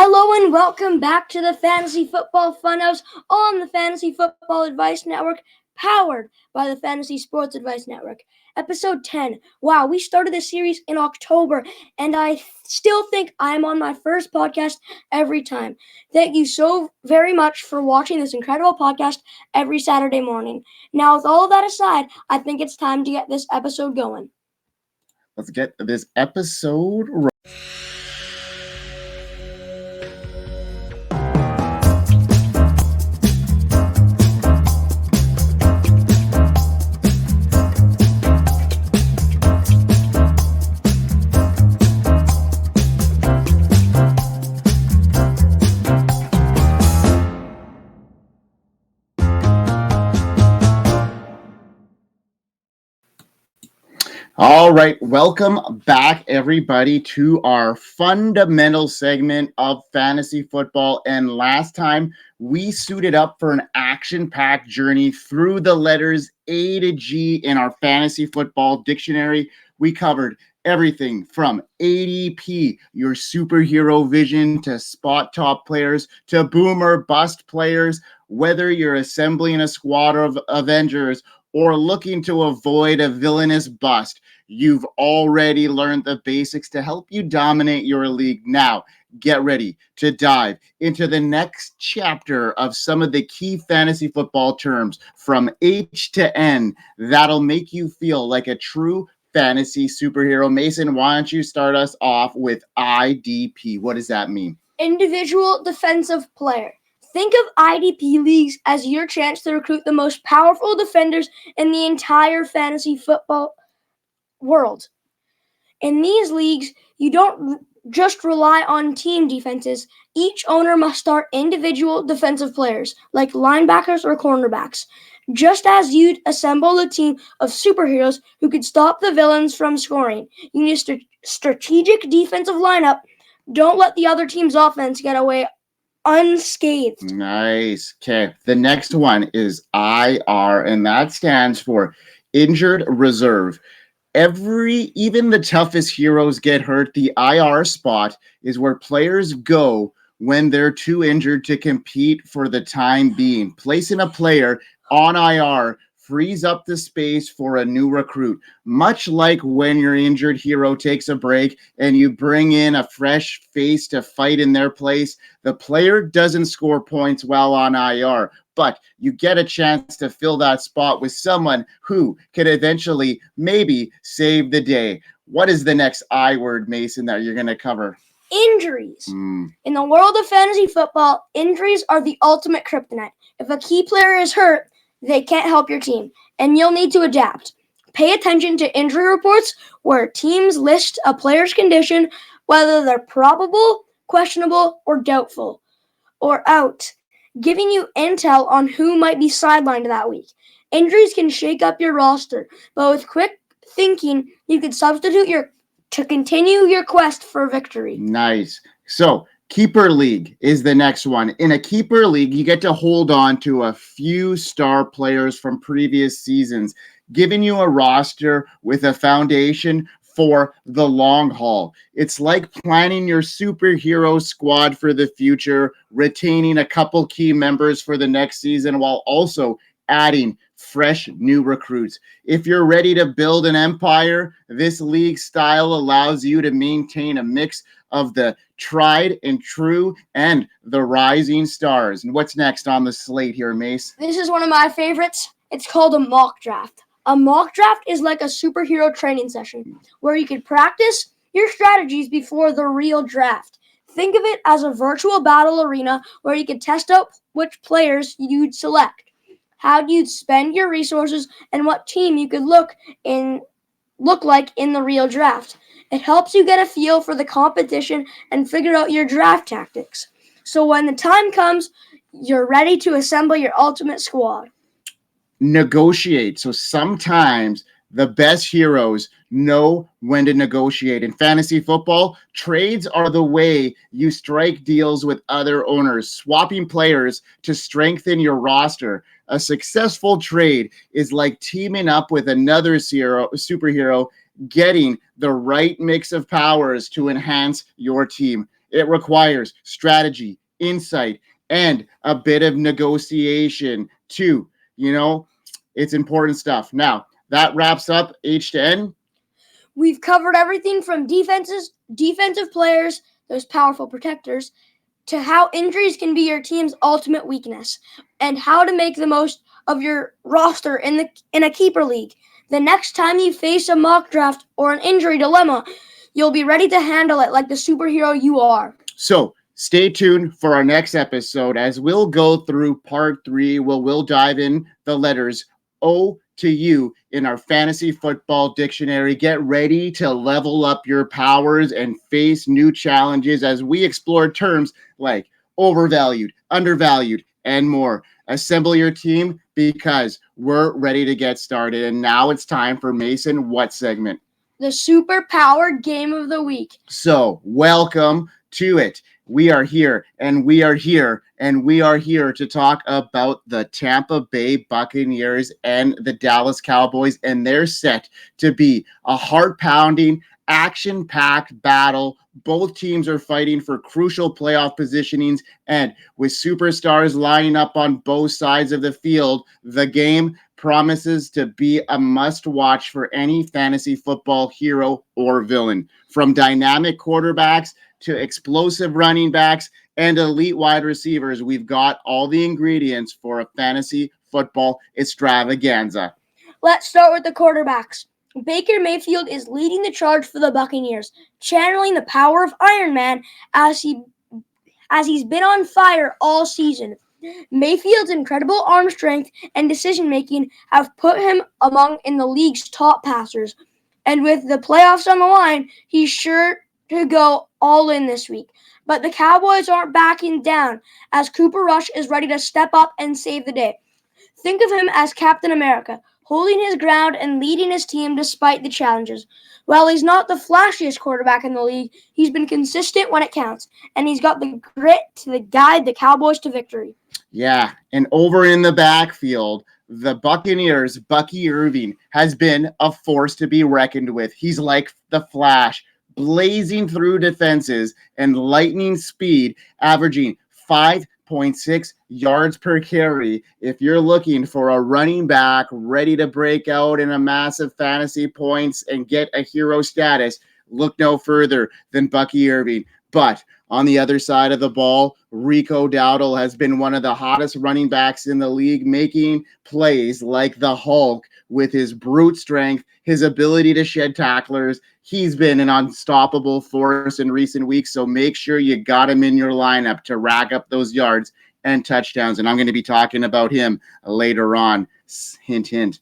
Hello and welcome back to the Fantasy Football Funhouse on the Fantasy Football Advice Network, powered by the Fantasy Sports Advice Network. Episode 10. Wow, we started this series in October, and I still think I'm on my first podcast every time. Thank you so very much for watching this incredible podcast every Saturday morning. Now, with all of that aside, I think it's time to get this episode going. Let's get this episode rolling. All right, welcome back, everybody, to our fundamental segment of fantasy football. And last time, we suited up for an action-packed journey through the letters A to G in our fantasy football dictionary. We covered everything from ADP, your superhero vision, to spot top players, to boomer bust players, whether you're assembling a squad of Avengers or looking to avoid a villainous bust. You've already learned the basics to help you dominate your league. Now, get ready to dive into the next chapter of some of the key fantasy football terms from H to N that'll make you feel like a true fantasy superhero. Mason, why don't you start us off with IDP? What does that mean? Individual defensive player. Think of IDP leagues as your chance to recruit the most powerful defenders in the entire fantasy football world. In these leagues, you don't just rely on team defenses. Each owner must start individual defensive players, like linebackers or cornerbacks. Just as you'd assemble a team of superheroes who could stop the villains from scoring, you need a strategic defensive lineup. Don't let the other team's offense get away unscathed. Nice. Okay. The next one is IR, and that stands for injured reserve. Even the toughest heroes get hurt. The IR spot is where players go when they're too injured to compete for the time being. Placing a player on IR frees up the space for a new recruit, much like when your injured hero takes a break and you bring in a fresh face to fight in their place. The player doesn't score points while on IR, but you get a chance to fill that spot with someone who could eventually maybe save the day. What is the next I word, Mason, that you're going to cover? Injuries. In the world of fantasy football, injuries are the ultimate kryptonite. If a key player is hurt, they can't help your team, and you'll need to adapt. Pay attention to injury reports where teams list a player's condition, whether they're probable, questionable, or doubtful, or out, giving you intel on who might be sidelined that week. Injuries can shake up your roster, but with quick thinking, you can substitute to continue your quest for victory. Nice. So, Keeper League is the next one. In a Keeper League, you get to hold on to a few star players from previous seasons, giving you a roster with a foundation for the long haul. It's like planning your superhero squad for the future, retaining a couple key members for the next season, while also adding fresh new recruits. If you're ready to build an empire, this league style allows you to maintain a mix of the tried and true and the rising stars. And what's next on the slate here, Mace? This is one of my favorites. It's called a mock draft. A mock draft is like a superhero training session where you can practice your strategies before the real draft. Think of it as a virtual battle arena where you can test out which players you'd select, how you'd spend your resources, and what team you could look like in the real draft. It helps you get a feel for the competition and figure out your draft tactics. So when the time comes, you're ready to assemble your ultimate squad. Negotiate. So sometimes the best heroes know when to negotiate. In fantasy football, trades are the way you strike deals with other owners, swapping players to strengthen your roster. A successful trade is like teaming up with another superhero, getting the right mix of powers to enhance your team. It requires strategy, insight, and a bit of negotiation too. It's important stuff. Now, that wraps up H to N. We've covered everything from defensive players, those powerful protectors, to how injuries can be your team's ultimate weakness, and how to make the most of your roster in a keeper league. The next time you face a mock draft or an injury dilemma, you'll be ready to handle it like the superhero you are. So stay tuned for our next episode as we'll go through part 3 where we'll dive in the letters O to U in our fantasy football dictionary. Get ready to level up your powers and face new challenges as we explore terms like overvalued, undervalued, and more. Assemble your team because we're ready to get started. And now it's time for Mason, what segment? The superpower game of the week. So welcome to it. We are here, and we are here, and we are here to talk about the Tampa Bay Buccaneers and the Dallas Cowboys, and they're set to be a heart-pounding, action-packed battle. Both teams are fighting for crucial playoff positionings, and with superstars lining up on both sides of the field, the game promises to be a must-watch for any fantasy football hero or villain. From dynamic quarterbacks to explosive running backs and elite wide receivers, we've got all the ingredients for a fantasy football extravaganza. Let's start with the quarterbacks. Baker Mayfield is leading the charge for the Buccaneers, channeling the power of Iron Man as he's been on fire all season. Mayfield's incredible arm strength and decision-making have put him in the league's top passers. And with the playoffs on the line, he's sure to go all in this week. But the Cowboys aren't backing down as Cooper Rush is ready to step up and save the day. Think of him as Captain America, holding his ground and leading his team despite the challenges. While he's not the flashiest quarterback in the league, he's been consistent when it counts, and he's got the grit to guide the Cowboys to victory. Yeah, and over in the backfield, the Buccaneers' Bucky Irving has been a force to be reckoned with. He's like the Flash, blazing through defenses and lightning speed, averaging 5.6 yards per carry. If you're looking for a running back ready to break out in a massive fantasy points and get a hero status, look no further than Bucky Irving. But on the other side of the ball, Rico Dowdle has been one of the hottest running backs in the league, making plays like the Hulk with his brute strength, his ability to shed tacklers. He's been an unstoppable force in recent weeks, so make sure you got him in your lineup to rack up those yards and touchdowns. And I'm going to be talking about him later on. Hint, hint.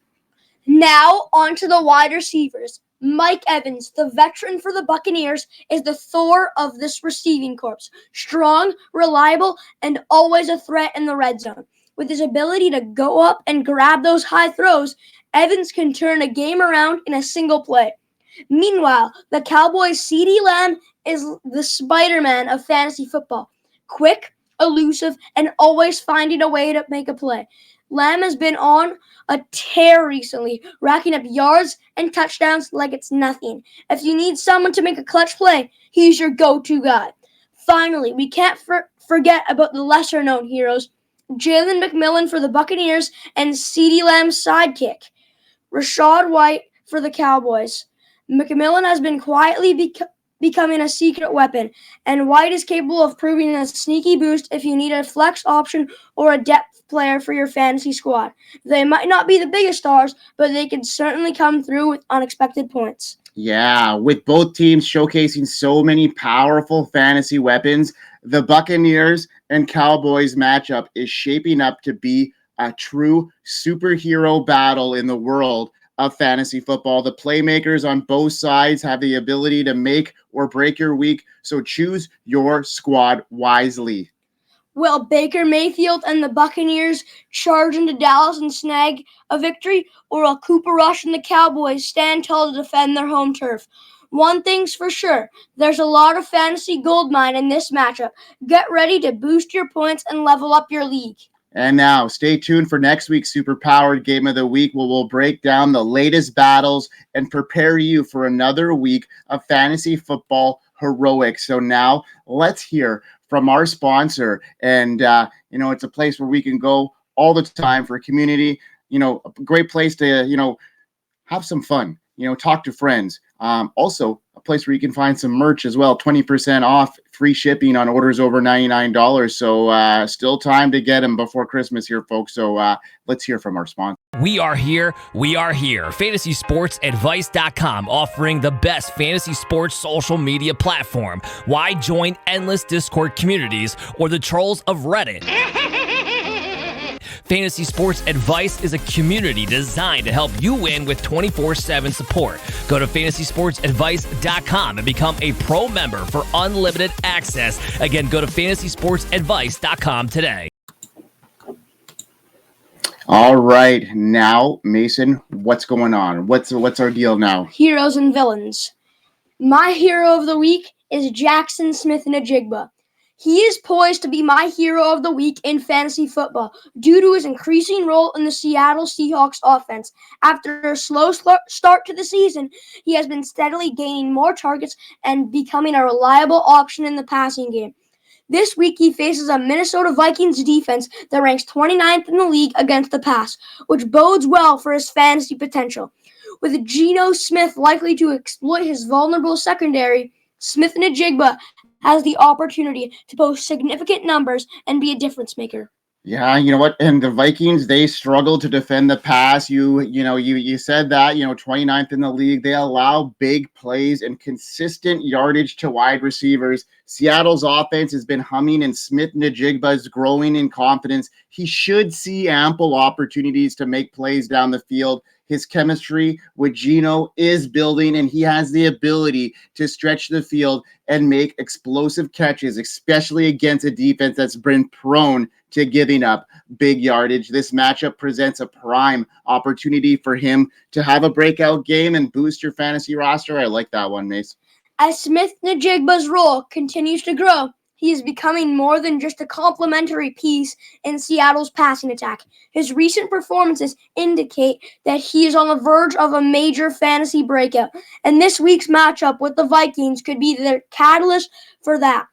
Now, on to the wide receivers. Mike Evans, the veteran for the Buccaneers, is the Thor of this receiving corps. Strong, reliable, and always a threat in the red zone. With his ability to go up and grab those high throws, Evans can turn a game around in a single play. Meanwhile, the Cowboys' CeeDee Lamb is the Spider-Man of fantasy football. Quick, elusive, and always finding a way to make a play. Lamb has been on a tear recently, racking up yards and touchdowns like it's nothing. If you need someone to make a clutch play, he's your go-to guy. Finally, we can't forget about the lesser-known heroes, Jalen McMillan for the Buccaneers and CeeDee Lamb's sidekick, Rachaad White for the Cowboys. McMillan has been quietly becoming a secret weapon, and White is capable of proving a sneaky boost if you need a flex option or a depth player for your fantasy squad. They might not be the biggest stars, but they can certainly come through with unexpected points. Yeah, with both teams showcasing so many powerful fantasy weapons, the Buccaneers and Cowboys matchup is shaping up to be a true superhero battle in the world of fantasy football. The playmakers on both sides have the ability to make or break your week, so choose your squad wisely. Will Baker Mayfield and the Buccaneers charge into Dallas and snag a victory, or will Cooper Rush and the Cowboys stand tall to defend their home turf? One thing's for sure, there's a lot of fantasy goldmine in this matchup. Get ready to boost your points and level up your league. And now, stay tuned for next week's Superpowered Game of the Week, where we'll break down the latest battles and prepare you for another week of fantasy football heroic. So now let's hear from our sponsor. And, it's a place where we can go all the time for community, a great place to, have some fun, talk to friends. Also, a place where you can find some merch as well, 20% off, free shipping on orders over $99. So still time to get them before Christmas here, folks. So let's hear from our sponsor. We are here. FantasySportsAdvice.com, offering the best fantasy sports social media platform. Why join endless Discord communities or the trolls of Reddit? Fantasy Sports Advice is a community designed to help you win with 24/7 support. Go to FantasySportsAdvice.com and become a pro member for unlimited access. Again, go to FantasySportsAdvice.com today. All right, now, Mason, what's going on? What's our deal now? Heroes and villains. My hero of the week is Jaxon Smith-Njigba. He is poised to be my hero of the week in fantasy football due to his increasing role in the Seattle Seahawks offense. After a slow start to the season, he has been steadily gaining more targets and becoming a reliable option in the passing game. This week, he faces a Minnesota Vikings defense that ranks 29th in the league against the pass, which bodes well for his fantasy potential. With Geno Smith likely to exploit his vulnerable secondary, Smith-Njigba has the opportunity to post significant numbers and be a difference maker. Yeah, you know what? And the Vikings, they struggle to defend the pass. You said that, 29th in the league. They allow big plays and consistent yardage to wide receivers. Seattle's offense has been humming, and Smith-Njigba is growing in confidence. He should see ample opportunities to make plays down the field. His chemistry with Geno is building, and he has the ability to stretch the field and make explosive catches, especially against a defense that's been prone to giving up big yardage. This matchup presents a prime opportunity for him to have a breakout game and boost your fantasy roster. I like that one, Mace. As Smith-Njigba's role continues to grow, he is becoming more than just a complementary piece in Seattle's passing attack. His recent performances indicate that he is on the verge of a major fantasy breakout, and this week's matchup with the Vikings could be the catalyst for that.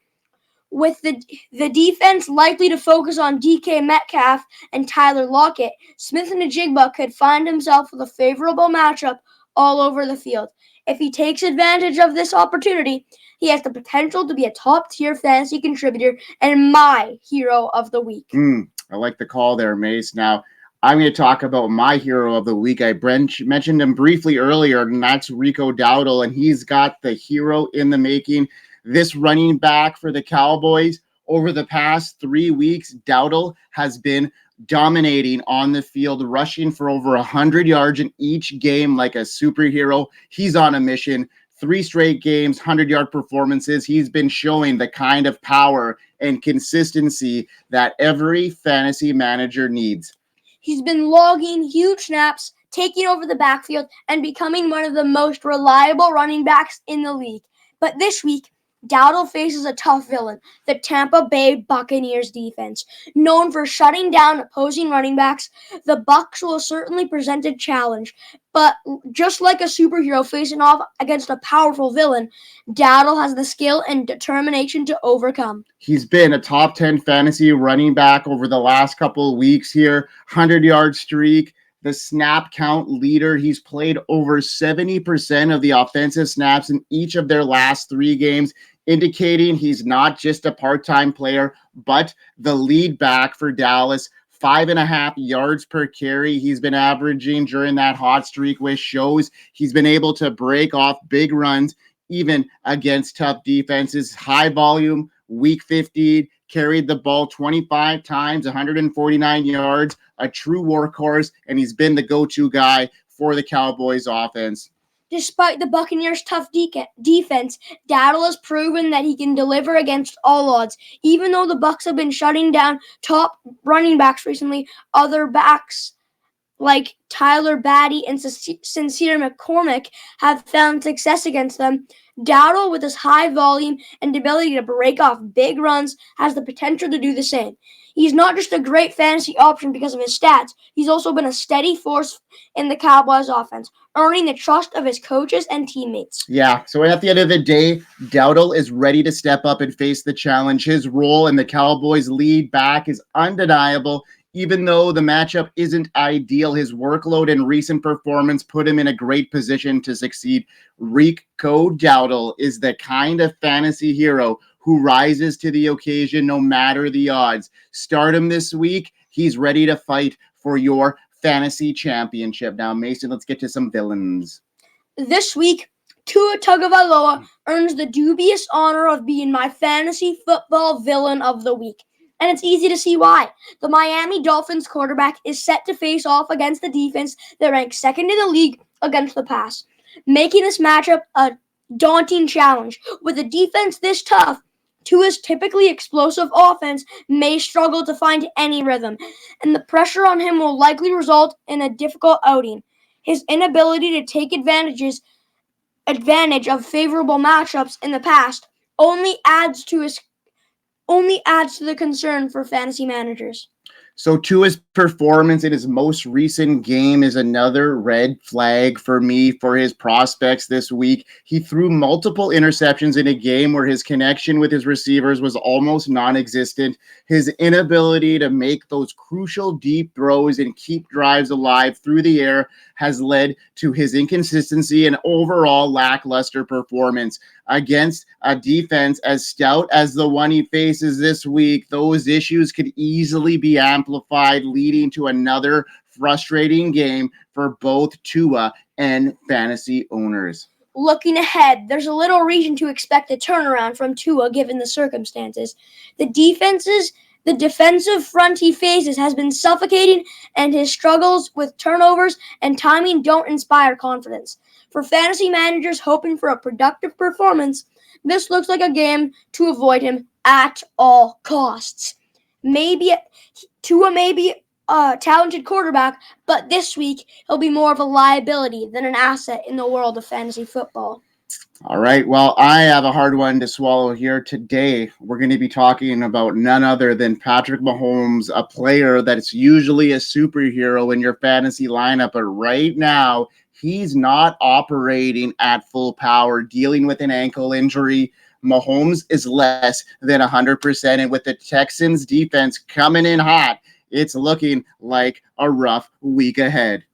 With the defense likely to focus on DK Metcalf and Tyler Lockett, Smith-Njigba could find himself with a favorable matchup all over the field. If he takes advantage of this opportunity, he has the potential to be a top-tier fantasy contributor and my hero of the week. I like the call there, Mace. Now, I'm going to talk about my hero of the week. I mentioned him briefly earlier, and that's Rico Dowdle, and he's got the hero in the making. This running back for the Cowboys, over the past 3 weeks, Dowdle has been dominating on the field, rushing for over 100 yards in each game like a superhero. He's on a mission. 3 straight games, 100-yard performances. He's been showing the kind of power and consistency that every fantasy manager needs. He's been logging huge snaps, taking over the backfield, and becoming one of the most reliable running backs in the league. But this week, Dowdle faces a tough villain, the Tampa Bay Buccaneers defense. Known for shutting down opposing running backs, the Bucs will certainly present a challenge. But just like a superhero facing off against a powerful villain, Dowdle has the skill and determination to overcome. He's been a top 10 fantasy running back over the last couple of weeks here, 100-yard streak. The snap count leader. He's played over 70% of the offensive snaps in each of their last 3 games, indicating he's not just a part-time player, but the lead back for Dallas. 5.5 yards per carry he's been averaging during that hot streak, which shows he's been able to break off big runs even against tough defenses. High volume, week 15, carried the ball 25 times, 149 yards, a true workhorse, and he's been the go-to guy for the Cowboys offense. Despite the Buccaneers' tough defense, Dowdle has proven that he can deliver against all odds. Even though the Bucs have been shutting down top running backs recently, other backs like Tyler Batty and Sincere McCormick have found success against them, Dowdle, with his high volume and ability to break off big runs, has the potential to do the same. He's not just a great fantasy option because of his stats. He's also been a steady force in the Cowboys offense, earning the trust of his coaches and teammates. Yeah, so at the end of the day, Dowdle is ready to step up and face the challenge. His role in the Cowboys' lead back is undeniable. Even though the matchup isn't ideal, his workload and recent performance put him in a great position to succeed. Rico Dowdle is the kind of fantasy hero who rises to the occasion no matter the odds. Start him this week. He's ready to fight for your fantasy championship. Now, Mason, let's get to some villains. This week, Tua Tagovailoa earns the dubious honor of being my fantasy football villain of the week. And it's easy to see why. The Miami Dolphins quarterback is set to face off against the defense that ranks second in the league against the pass, making this matchup a daunting challenge. With a defense this tough, Tua's typically explosive offense may struggle to find any rhythm, and the pressure on him will likely result in a difficult outing. His inability to take advantage of favorable matchups in the past only adds to the concern for fantasy managers. So Tua's performance in his most recent game is another red flag for me for his prospects this week. He threw multiple interceptions in a game where his connection with his receivers was almost non-existent. His inability to make those crucial deep throws and keep drives alive through the air has led to his inconsistency and overall lackluster performance. Against a defense as stout as the one he faces this week, those issues could easily be amplified, leading to another frustrating game for both Tua and fantasy owners. Looking ahead, there's a little reason to expect a turnaround from Tua given the circumstances. The defensive front he faces has been suffocating, and his struggles with turnovers and timing don't inspire confidence. For fantasy managers hoping for a productive performance, this looks like a game to avoid him at all costs. Tua may be a talented quarterback, but this week he'll be more of a liability than an asset in the world of fantasy football. All right, well, I have a hard one to swallow here today. We're going to be talking about none other than Patrick Mahomes, a player that's usually a superhero in your fantasy lineup, but right now he's not operating at full power, dealing with an ankle injury. Mahomes is less than 100%, and with the Texans defense coming in hot, it's looking like a rough week ahead.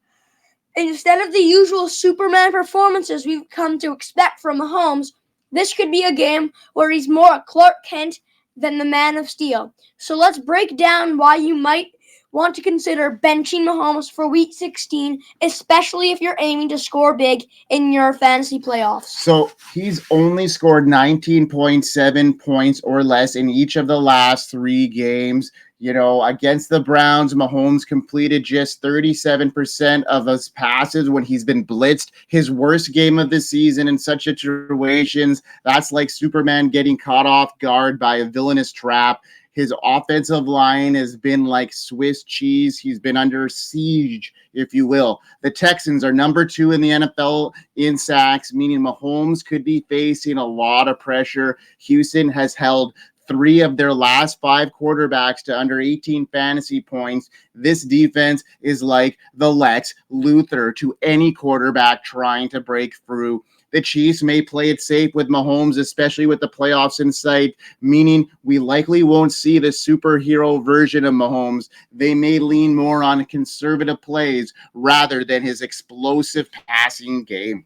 Instead of the usual Superman performances we've come to expect from Mahomes, this could be a game where he's more a Clark Kent than the Man of Steel. So let's break down why you might want to consider benching Mahomes for Week 16, especially if you're aiming to score big in your fantasy playoffs. So he's only scored 19.7 points or less in each of the last 3 games. You know, against the Browns, Mahomes completed just 37% of his passes when he's been blitzed. His worst game of the season in such situations, that's like Superman getting caught off guard by a villainous trap. His offensive line has been like Swiss cheese. He's been under siege, if you will. The Texans are number 2 in the NFL in sacks, meaning Mahomes could be facing a lot of pressure. Houston has held 3 of their last 5 quarterbacks to under 18 fantasy points. This defense is like the Lex Luthor to any quarterback trying to break through. The Chiefs may play it safe with Mahomes, especially with the playoffs in sight, meaning we likely won't see the superhero version of Mahomes. They may lean more on conservative plays rather than his explosive passing game.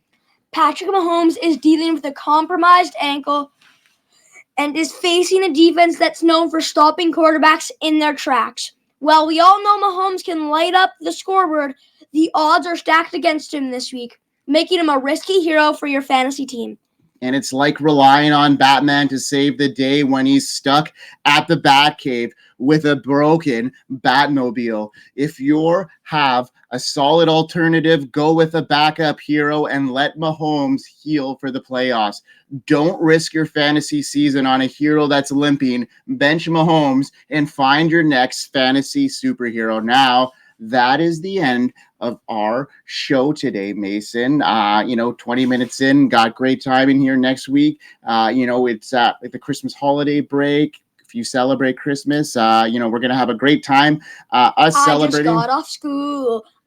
Patrick Mahomes is dealing with a compromised ankle and is facing a defense that's known for stopping quarterbacks in their tracks. While we all know Mahomes can light up the scoreboard, the odds are stacked against him this week, making him a risky hero for your fantasy team. And it's like relying on Batman to save the day when he's stuck at the Batcave with a broken Batmobile. If you have a solid alternative, go with a backup hero and let Mahomes heal for the playoffs. Don't risk your fantasy season on a hero that's limping. Bench Mahomes and find your next fantasy superhero. Now, that is the end of our show today, Mason. 20 minutes in, got great time in here next week. It's like the Christmas holiday break. If you celebrate Christmas, we're going to have a great time. Celebrating.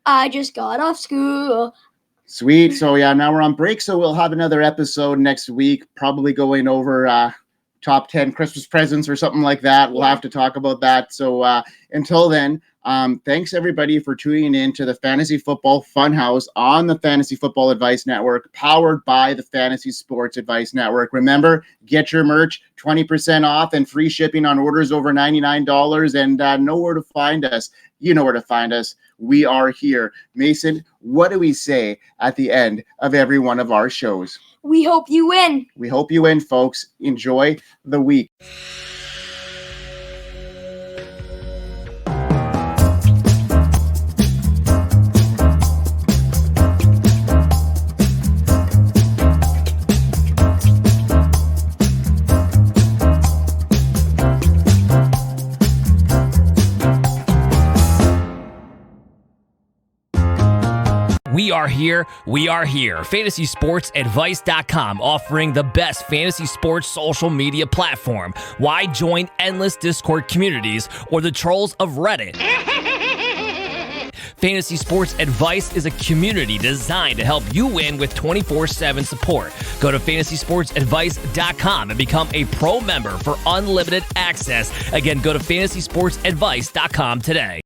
I just got off school. Sweet. So yeah, now we're on break. So we'll have another episode next week, probably going over top 10 Christmas presents or something like that. We'll have to talk about that. So until then, thanks everybody for tuning in to the Fantasy Football Funhouse on the Fantasy Football Advice Network, powered by the Fantasy Sports Advice Network. Remember, get your merch, 20% off and free shipping on orders over $99, and know where to find us. You know where to find us. We are here. Mason, what do we say at the end of every one of our shows? We hope you win. We hope you win, folks. Enjoy the week. We are here. FantasySportsAdvice.com, offering the best fantasy sports social media platform. Why join endless Discord communities or the trolls of Reddit? Fantasy Sports Advice is a community designed to help you win with 24/7 support. Go to FantasySportsAdvice.com and become a pro member for unlimited access. Again, go to FantasySportsAdvice.com today.